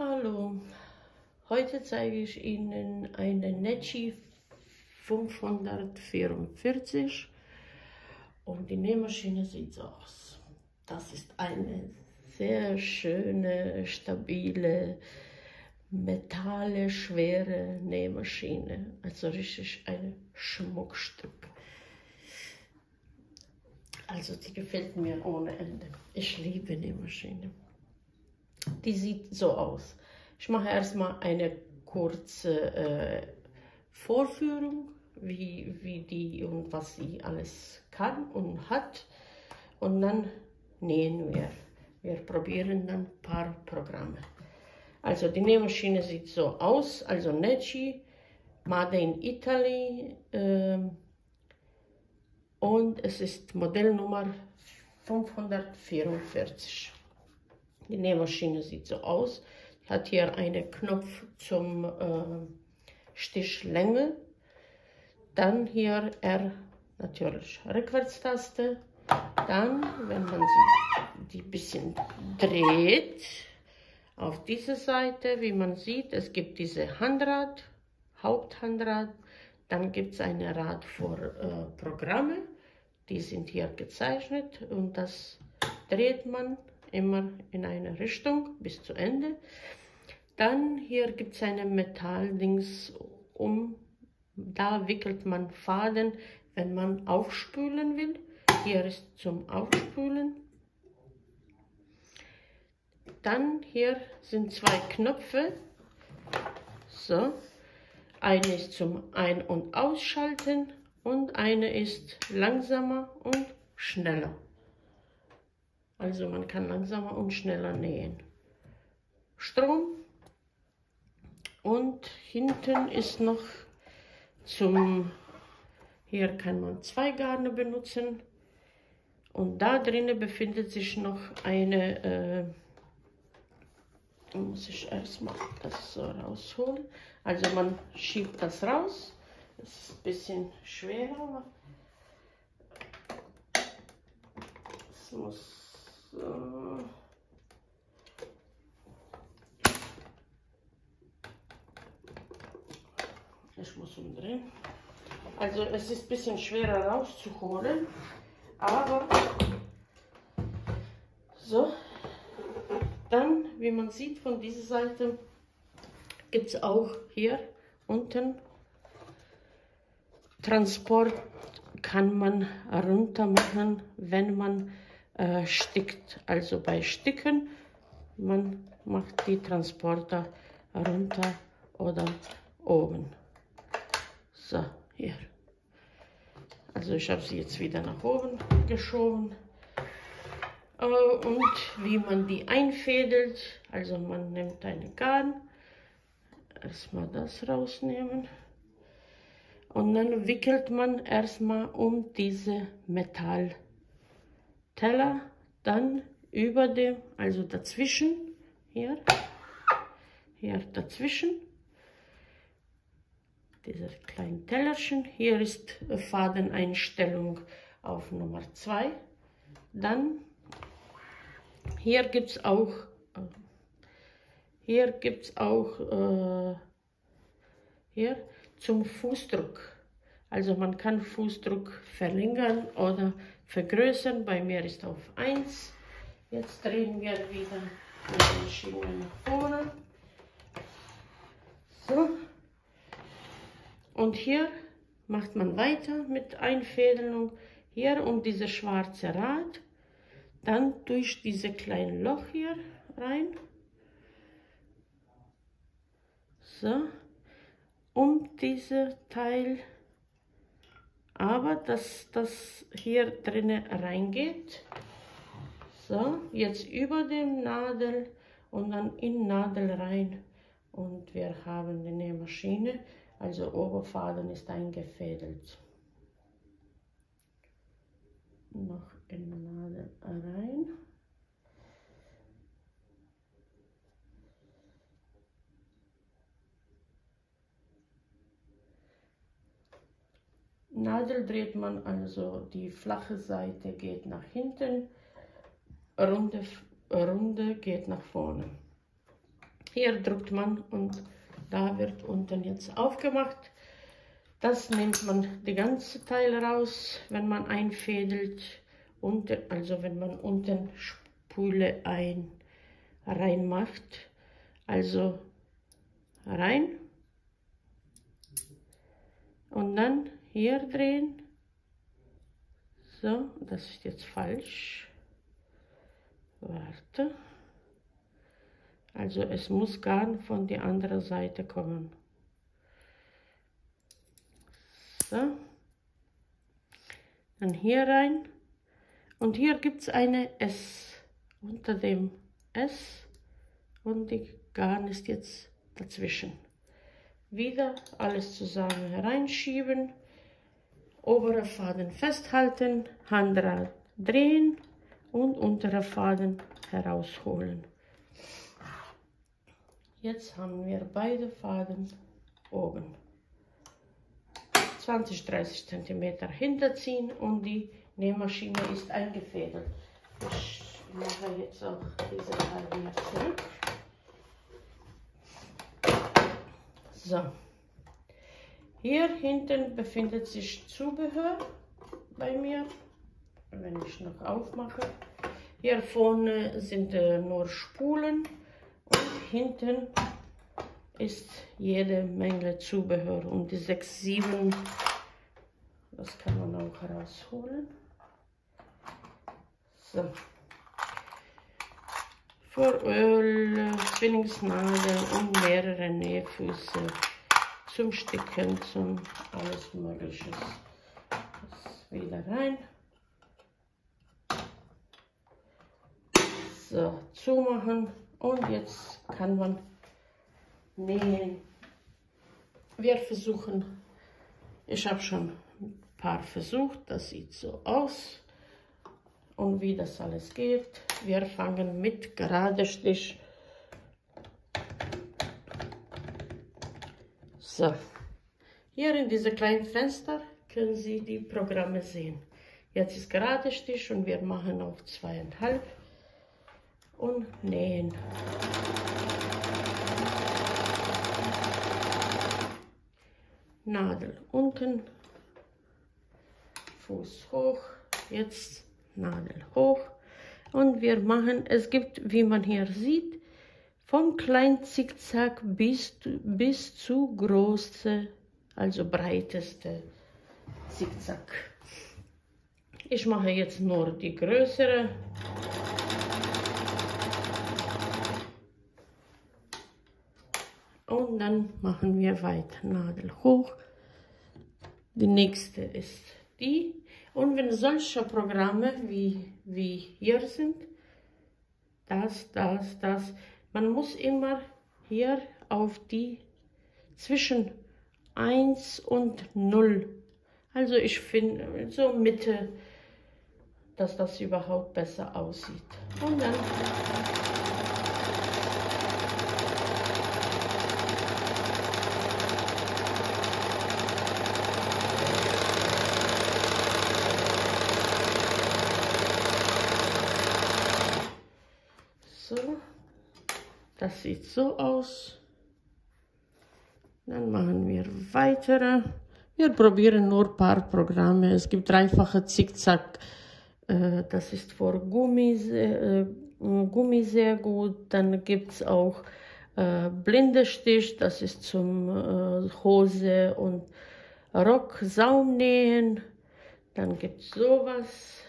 Hallo, heute zeige ich Ihnen eine Netschi 544 und die Nähmaschine sieht so aus. Das ist eine sehr schöne, stabile, metalleschwere Nähmaschine, also richtig ein Schmuckstück. Also die gefällt mir ohne Ende. Ich liebe Nähmaschine. Die sieht so aus. Ich mache erstmal eine kurze Vorführung, wie die und was sie alles kann und hat. Und dann nähen wir. Wir probieren dann ein paar Programme. Also die Nähmaschine sieht so aus, also Netschi, Made in Italy. Und es ist Modellnummer 544. Die Nähmaschine sieht so aus. Sie hat hier einen Knopf zum Stichlänge. Dann hier natürlich Rückwärtstaste. Dann, wenn man sie die bisschen dreht, auf diese Seite, wie man sieht, es gibt diese Handrad, Haupthandrad. Dann gibt es ein Rad für Programme. Die sind hier gezeichnet und das dreht man immer in eine Richtung bis zu Ende. Dann hier gibt es eine Metalldings, da wickelt man Faden, wenn man aufspülen will. Hier ist zum Aufspülen. Dann hier sind zwei Knöpfe. So, eine ist zum Ein- und Ausschalten und eine ist langsamer und schneller. Also man kann langsamer und schneller nähen. Strom. Und hinten ist noch hier kann man zwei Garne benutzen. Und da drinnen befindet sich noch eine, muss ich erstmal das so rausholen. Also man schiebt das raus. Das ist ein bisschen schwerer. Das muss ich muss umdrehen. Also es ist ein bisschen schwerer rauszuholen, aber so. Dann, wie man sieht von dieser Seite, gibt es auch hier unten Transport, kann man runter machen, wenn man stickt. Also bei Sticken, man macht die Transporter runter oder oben. So, hier. Also ich habe sie jetzt wieder nach oben geschoben. Und wie man die einfädelt, also man nimmt eine Garn, erstmal das rausnehmen. Und dann wickelt man erstmal um diese Metallteller, dann über dem, also dazwischen, hier dazwischen, diese kleinen Tellerchen. Hier ist Fadeneinstellung auf Nummer 2. Dann, hier gibt es auch, hier zum Fußdruck. Also man kann Fußdruck verlängern oder vergrößern. Bei mir ist auf 1. Jetzt drehen wir wieder die Maschine nach vorne. So. Und hier macht man weiter mit Einfädelung. Hier um dieses schwarze Rad. Dann durch diese kleine Loch hier rein. So. Um diese Teil, aber dass das hier drinnen reingeht. So, jetzt über dem Nadel und dann in Nadel rein und wir haben die Nähmaschine, also Oberfaden ist eingefädelt. Noch in Nadel rein. Nadel dreht man, also die flache Seite geht nach hinten, runde geht nach vorne. Hier drückt man und da wird unten jetzt aufgemacht. Das nimmt man die ganze Teil raus, wenn man einfädelt. Also wenn man unten Spule reinmacht. Also rein. Und dann hier drehen. So, das ist jetzt falsch. Warte. Also es muss Garn von der anderen Seite kommen. So. Dann hier rein. Und hier gibt es eine S. Unter dem S. Und die Garn ist jetzt dazwischen. Wieder alles zusammen hereinschieben. Obere Faden festhalten. Handrad drehen. Und untere Faden herausholen. Jetzt haben wir beide Faden oben. 20-30 cm hinterziehen und die Nähmaschine ist eingefädelt. Ich mache jetzt auch diese Teil wieder zurück. So. Hier hinten befindet sich Zubehör bei mir, wenn ich noch aufmache. Hier vorne sind nur Spulen und hinten ist jede Menge Zubehör und die 6, 7, das kann man auch herausholen. So. Voröl, Spinningsnadeln und mehrere Nähfüße zum Sticken, zum alles Mögliche. Das wieder rein. So, zumachen und jetzt kann man nähen. Wir versuchen, ich habe schon ein paar versucht, das sieht so aus. Und wie das alles geht, wir fangen mit gerade Stich. So, hier in diesem kleinen Fenster können Sie die Programme sehen. Jetzt ist gerade Stich und wir machen auf 2,5 und nähen. Nadel unten, Fuß hoch, jetzt Nadel hoch und wir machen, es gibt, wie man hier sieht, vom kleinen Zickzack bis zu große, also breiteste Zickzack. Ich mache jetzt nur die größere. Und dann machen wir weiter. Nadel hoch. Die nächste ist die. Und wenn solche Programme wie hier sind, das, man muss immer hier auf die zwischen 1 und 0. Also ich finde so Mitte, dass das überhaupt besser aussieht. Und dann so, das sieht so aus. Dann machen wir weitere. Wir probieren nur ein paar Programme. Es gibt dreifache Zickzack. Das ist für Gummi sehr gut. Dann gibt es auch Blindestich. Das ist zum Hose und Rock Saumnähen. Dann gibt es sowas.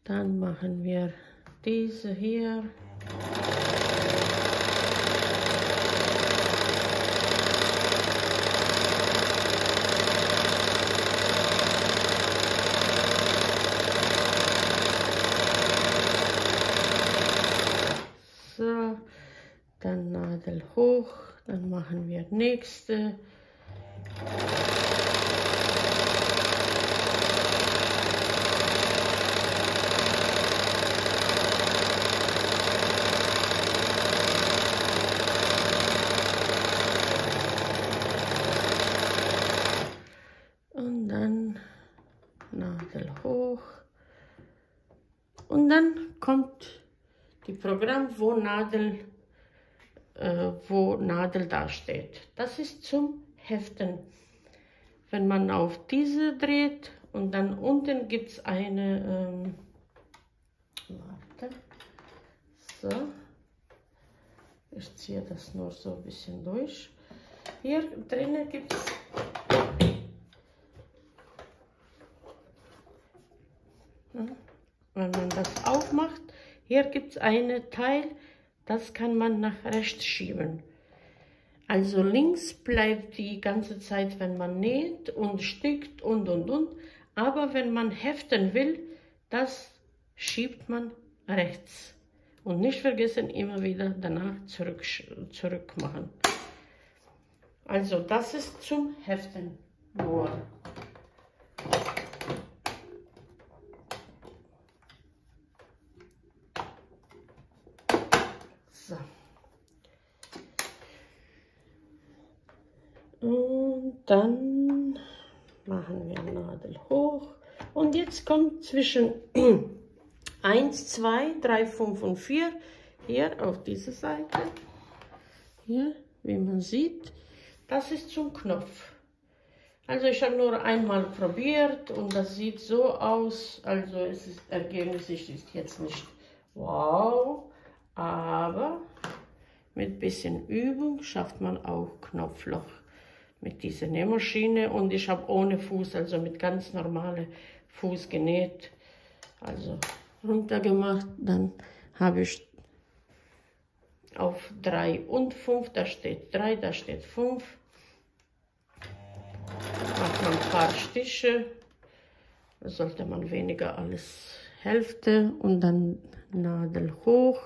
Dann machen wir diese hier. So, dann Nadel hoch, dann machen wir nächste. Und dann kommt die Programm, wo Nadel da steht. Das ist zum Heften. Wenn man auf diese dreht und dann unten gibt es eine, warte, so, ich ziehe das nur so ein bisschen durch. Hier drinnen gibt es wenn man das aufmacht, hier gibt es einen Teil, das kann man nach rechts schieben. Also links bleibt die ganze Zeit, wenn man näht und stickt und. Aber wenn man heften will, das schiebt man rechts. Und nicht vergessen, immer wieder danach zurück machen. Also das ist zum Heften nur. So. Und dann machen wir Nadel hoch. Und jetzt kommt zwischen 1, 2, 3, 5 und 4 hier auf diese Seite. Hier, wie man sieht, das ist zum Knopf. Also ich habe nur einmal probiert und das sieht so aus. Also es ist Ergebnis ist jetzt nicht wow, aber mit bisschen Übung schafft man auch Knopfloch mit dieser Nähmaschine. Und ich habe ohne Fuß, also mit ganz normalem Fuß genäht. Also runter gemacht, dann habe ich auf 3 und 5, da steht 3, da steht 5. Macht man ein paar Stiche, da sollte man weniger alles Hälfte und dann Nadel hoch.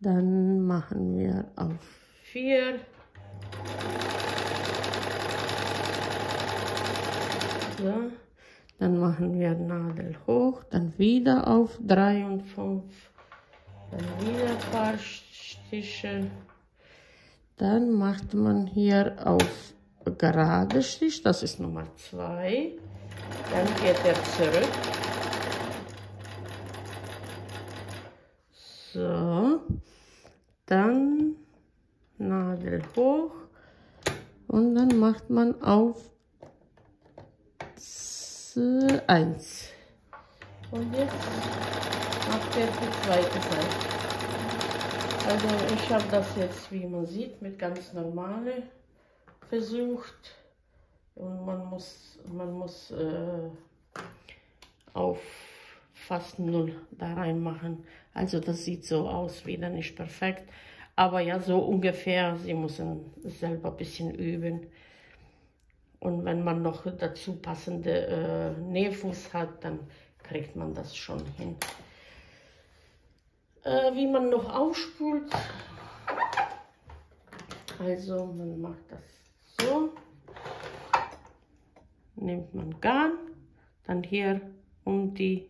Dann machen wir auf 4. So. Dann machen wir Nadel hoch, dann wieder auf 3 und 5. Dann wieder ein paar Stiche. Dann macht man hier auf gerade Stich, das ist Nummer 2. Dann geht er zurück. So, dann Nadel hoch und dann macht man auf 1. Und jetzt macht er die zweite Seite. Also ich habe das jetzt, wie man sieht, mit ganz normale versucht. Und man muss auf fast 0 da reinmachen. Also das sieht so aus, wieder nicht perfekt. Aber ja, so ungefähr. Sie müssen selber ein bisschen üben. Und wenn man noch dazu passende Nähfuß hat, dann kriegt man das schon hin. Wie man noch aufspult. Also man macht das so. Nimmt man Garn, dann hier um diese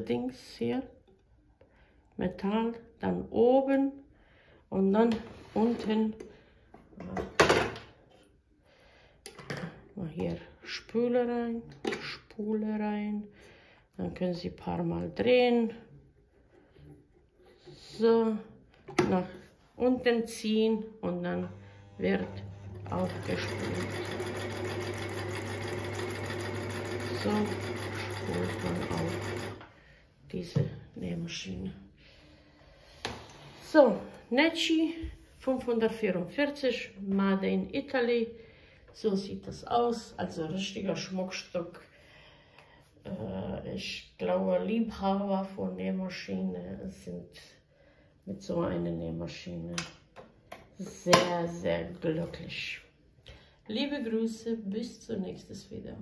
Dings hier, Metall, dann oben und dann unten mal hier Spule rein, dann können Sie ein paar Mal drehen, so nach unten ziehen und dann wird aufgespult. So spult man auf diese Nähmaschine. So, Necci 544, Made in Italy. So sieht das aus, also richtiger Schmuckstück. Ich glaube, Liebhaber von Nähmaschinen sind mit so einer Nähmaschine sehr, sehr glücklich. Liebe Grüße, bis zum nächsten Video.